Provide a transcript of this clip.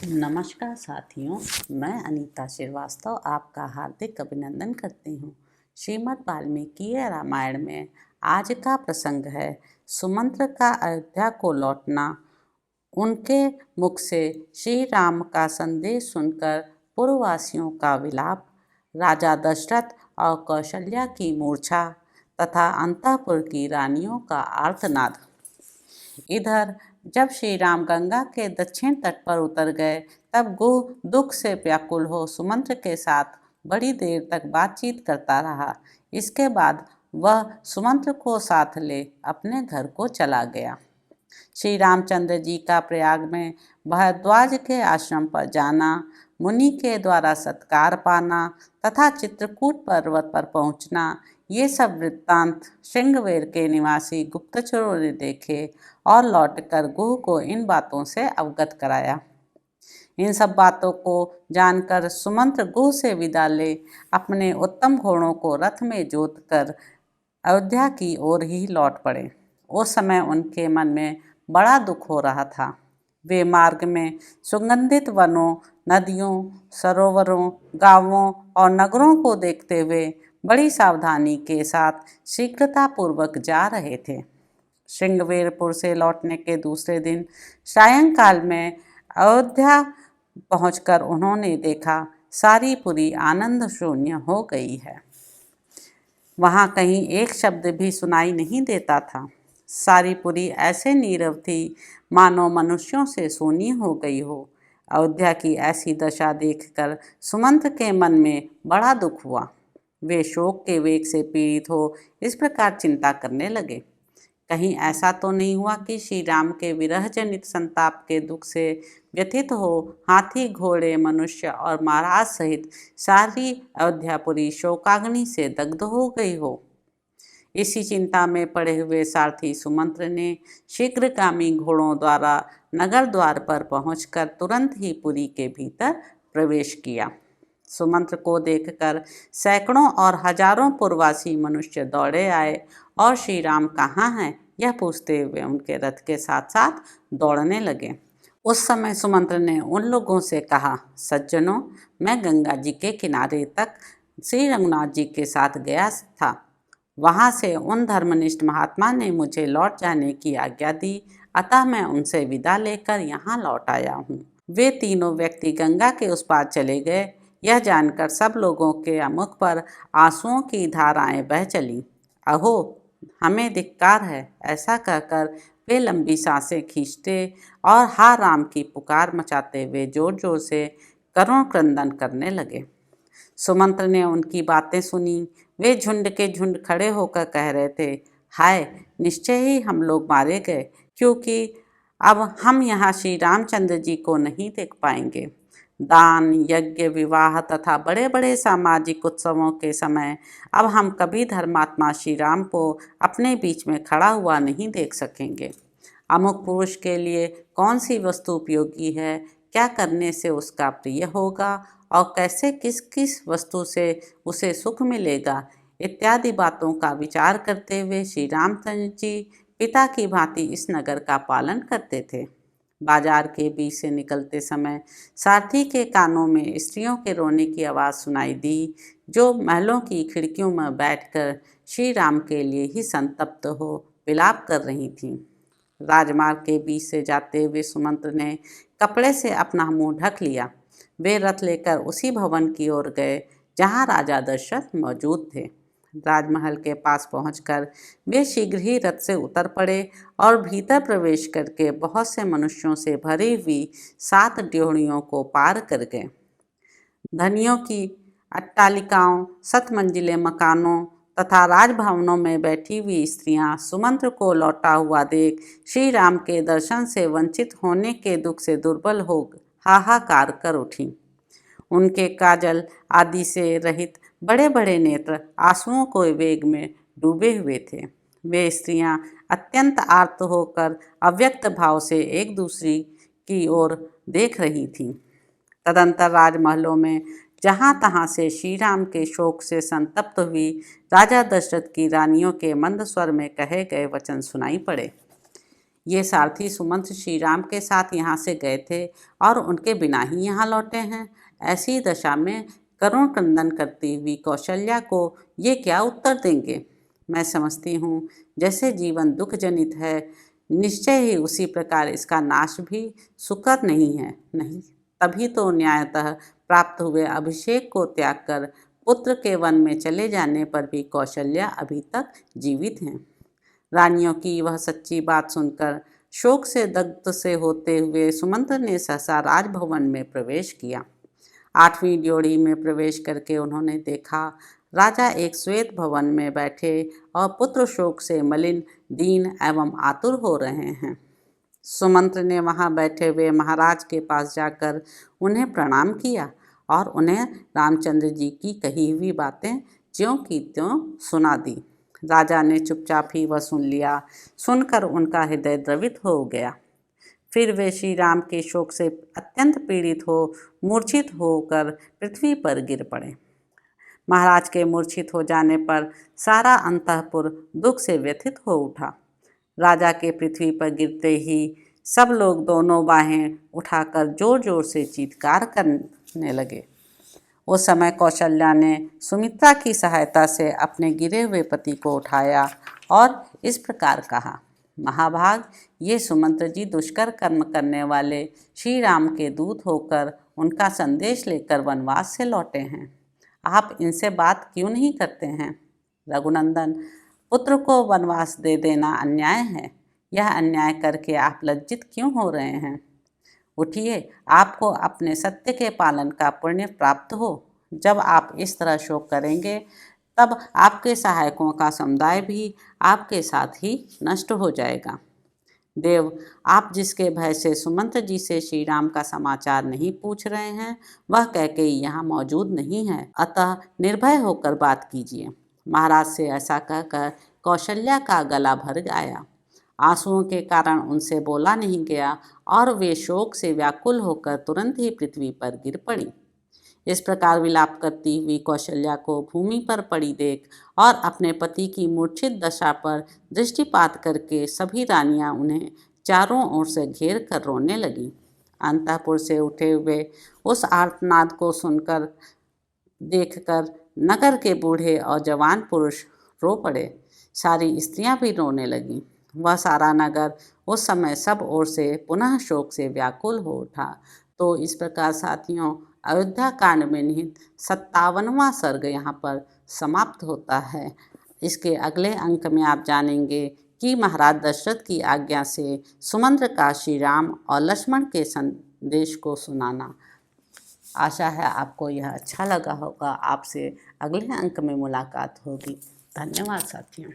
नमस्कार साथियों, मैं अनीता श्रीवास्तव आपका हार्दिक अभिनंदन करती हूँ। श्रीमद् वाल्मीकि रामायण में आज का प्रसंग है सुमंत्र का अयोध्या को लौटना। उनके मुख से श्री राम का संदेश सुनकर पूर्ववासियों का विलाप, राजा दशरथ और कौशल्या की मूर्छा तथा अंतःपुर की रानियों का आर्तनाद। इधर जब श्री राम गंगा के दक्षिण तट पर उतर गए तब गुह दुख से व्याकुल हो सुमंत्र के साथ बड़ी देर तक बातचीत करता रहा। इसके बाद वह सुमंत्र को साथ ले अपने घर को चला गया। श्री रामचंद्र जी का प्रयाग में भारद्वाज के आश्रम पर जाना, मुनि के द्वारा सत्कार पाना तथा चित्रकूट पर्वत पर पहुंचना, ये सब वृत्तांत श्रृंगवेर के निवासी गुप्तचरों ने देखे और लौटकर गुह को इन बातों से अवगत कराया। इन सब बातों को जानकर सुमंत्र गुह से विदा ले अपने उत्तम घोड़ों को रथ में जोत कर अयोध्या की ओर ही लौट पड़े। उस समय उनके मन में बड़ा दुख हो रहा था। वे मार्ग में सुगंधित वनों, नदियों, सरोवरों, गांवों और नगरों को देखते हुए बड़ी सावधानी के साथ शीघ्रतापूर्वक जा रहे थे। श्रृंगवेरपुर से लौटने के दूसरे दिन सायंकाल में अयोध्या पहुंचकर उन्होंने देखा सारी पुरी आनंद शून्य हो गई है। वहाँ कहीं एक शब्द भी सुनाई नहीं देता था। सारी पुरी ऐसे नीरव थी मानो मनुष्यों से सूनी हो गई हो। अयोध्या की ऐसी दशा देखकर सुमंत्र के मन में बड़ा दुख हुआ। वे शोक के वेग से पीड़ित हो इस प्रकार चिंता करने लगे, कहीं ऐसा तो नहीं हुआ कि श्री राम के विरह जनित संताप के दुख से व्यथित हो हाथी, घोड़े, मनुष्य और महाराज सहित सारी अयोध्यापुरी शोकाग्नि से दग्ध हो गई हो। इसी चिंता में पड़े हुए सारथी सुमंत्र ने शीघ्रगामी घोड़ों द्वारा नगर द्वार पर पहुंचकर तुरंत ही पुरी के भीतर प्रवेश किया। सुमंत्र को देखकर सैकड़ों और हजारों पूर्ववासी मनुष्य दौड़े आए और श्री राम कहाँ हैं यह पूछते हुए उनके रथ के साथ साथ दौड़ने लगे। उस समय सुमंत्र ने उन लोगों से कहा, सज्जनों, मैं गंगा जी के किनारे तक श्री रघुनाथ जी के साथ गया था। वहाँ से उन धर्मनिष्ठ महात्मा ने मुझे लौट जाने की आज्ञा दी, अतः मैं उनसे विदा लेकर यहाँ लौट आया हूँ। वे तीनों व्यक्ति गंगा के उस पार चले गए। यह जानकर सब लोगों के मुख पर आंसुओं की धाराएं बह चली। अहो, हमें धिक्कार है, ऐसा कहकर वे लंबी सांसें खींचते और हा राम की पुकार मचाते हुए जोर जोर से करुण क्रंदन करने लगे। सुमंत्र ने उनकी बातें सुनी। वे झुंड के झुंड खड़े होकर कह रहे थे, हाय, निश्चय ही हम लोग मारे गए, क्योंकि अब हम यहाँ श्री रामचंद्र जी को नहीं देख पाएंगे। दान, यज्ञ, विवाह तथा बड़े बड़े सामाजिक उत्सवों के समय अब हम कभी धर्मात्मा श्री राम को अपने बीच में खड़ा हुआ नहीं देख सकेंगे। अमुक पुरुष के लिए कौन सी वस्तु उपयोगी है, क्या करने से उसका प्रिय होगा और कैसे किस किस वस्तु से उसे सुख मिलेगा, इत्यादि बातों का विचार करते हुए श्री रामचंद्र जी पिता की भांति इस नगर का पालन करते थे। बाजार के बीच से निकलते समय सारथी के कानों में स्त्रियों के रोने की आवाज़ सुनाई दी, जो महलों की खिड़कियों में बैठकर श्री राम के लिए ही संतप्त हो विलाप कर रही थीं। राजमार्ग के बीच से जाते हुए सुमंत्र ने कपड़े से अपना मुंह ढक लिया। वे रथ लेकर उसी भवन की ओर गए जहाँ राजा दशरथ मौजूद थे। राजमहल के पास पहुंचकर वे शीघ्र ही रथ से उतर पड़े और भीतर प्रवेश करके बहुत से मनुष्यों से भरी हुई 7 ड्योढ़ियों को पार कर गए। धनियों की अट्टालिकाओं, 7 मंजिले मकानों तथा राजभवनों में बैठी हुई स्त्रियां सुमंत्र को लौटा हुआ देख श्री राम के दर्शन से वंचित होने के दुख से दुर्बल हो हाहाकार कर उठीं। उनके काजल आदि से रहित बड़े बड़े नेत्र आंसुओं के वेग में डूबे हुए थे। वे स्त्रियां अत्यंत आर्त होकर अव्यक्त भाव से एक दूसरी की ओर देख रही थीं। तदंतर राजमहलों में जहाँ तहाँ से श्री राम के शोक से संतप्त हुई राजा दशरथ की रानियों के मंद स्वर में कहे गए वचन सुनाई पड़े। ये सारथी सुमंत्र श्री राम के साथ यहाँ से गए थे और उनके बिना ही यहाँ लौटे हैं। ऐसी दशा में करुण क्रंदन करती हुई कौशल्या को ये क्या उत्तर देंगे? मैं समझती हूँ जैसे जीवन दुख जनित है, निश्चय ही उसी प्रकार इसका नाश भी सुकर नहीं है। नहीं, तभी तो न्यायतः प्राप्त हुए अभिषेक को त्याग कर पुत्र के वन में चले जाने पर भी कौशल्या अभी तक जीवित हैं। रानियों की वह सच्ची बात सुनकर शोक से दग्ध से होते हुए सुमंत्र ने सहसा राजभवन में प्रवेश किया। 8वीं ड्योढ़ी में प्रवेश करके उन्होंने देखा राजा एक श्वेत भवन में बैठे और पुत्र शोक से मलिन, दीन एवं आतुर हो रहे हैं। सुमंत्र ने वहां बैठे हुए महाराज के पास जाकर उन्हें प्रणाम किया और उन्हें रामचंद्र जी की कही हुई बातें ज्यों की त्यों सुना दी। राजा ने चुपचाप ही वह सुन लिया। सुनकर उनका हृदय द्रवित हो गया। फिर वे श्री राम के शोक से अत्यंत पीड़ित हो मूर्छित होकर पृथ्वी पर गिर पड़े। महाराज के मूर्छित हो जाने पर सारा अंतःपुर दुख से व्यथित हो उठा। राजा के पृथ्वी पर गिरते ही सब लोग दोनों बाहें उठाकर जोर जोर से चीत्कार करने लगे। उस समय कौशल्या ने सुमित्रा की सहायता से अपने गिरे हुए पति को उठाया और इस प्रकार कहा, महाभाग, ये सुमंत्र जी दुष्कर कर्म करने वाले श्री राम के दूत होकर उनका संदेश लेकर वनवास से लौटे हैं। आप इनसे बात क्यों नहीं करते हैं? रघुनंदन, पुत्र को वनवास दे देना अन्याय है। यह अन्याय करके आप लज्जित क्यों हो रहे हैं? उठिए, आपको अपने सत्य के पालन का पुण्य प्राप्त हो। जब आप इस तरह शोक करेंगे तब आपके सहायकों का समुदाय भी आपके साथ ही नष्ट हो जाएगा। देव, आप जिसके भय से सुमंत्र जी से श्री राम का समाचार नहीं पूछ रहे हैं वह कैकेयी यहाँ मौजूद नहीं है, अतः निर्भय होकर बात कीजिए। महाराज से ऐसा कहकर कौशल्या का गला भर आया। आंसुओं के कारण उनसे बोला नहीं गया और वे शोक से व्याकुल होकर तुरंत ही पृथ्वी पर गिर पड़ी। इस प्रकार विलाप करती हुई कौशल्या को भूमि पर पड़ी देख और अपने पति की मूर्छित दशा पर दृष्टिपात करके सभी रानियां उन्हें चारों ओर से घेर कर रोने लगीं। अंतःपुर से उठे हुए उस आर्तनाद को सुनकर देखकर नगर के बूढ़े और जवान पुरुष रो पड़े। सारी स्त्रियां भी रोने लगीं। वह सारा नगर उस समय सब ओर से पुनः शोक से व्याकुल हो उठा। तो इस प्रकार साथियों, अयोध्या कांड में निहित 57वां सर्ग यहाँ पर समाप्त होता है। इसके अगले अंक में आप जानेंगे कि महाराज दशरथ की आज्ञा से सुमंत्र का श्री राम और लक्ष्मण के संदेश को सुनाना। आशा है आपको यह अच्छा लगा होगा। आपसे अगले अंक में मुलाकात होगी। धन्यवाद साथियों।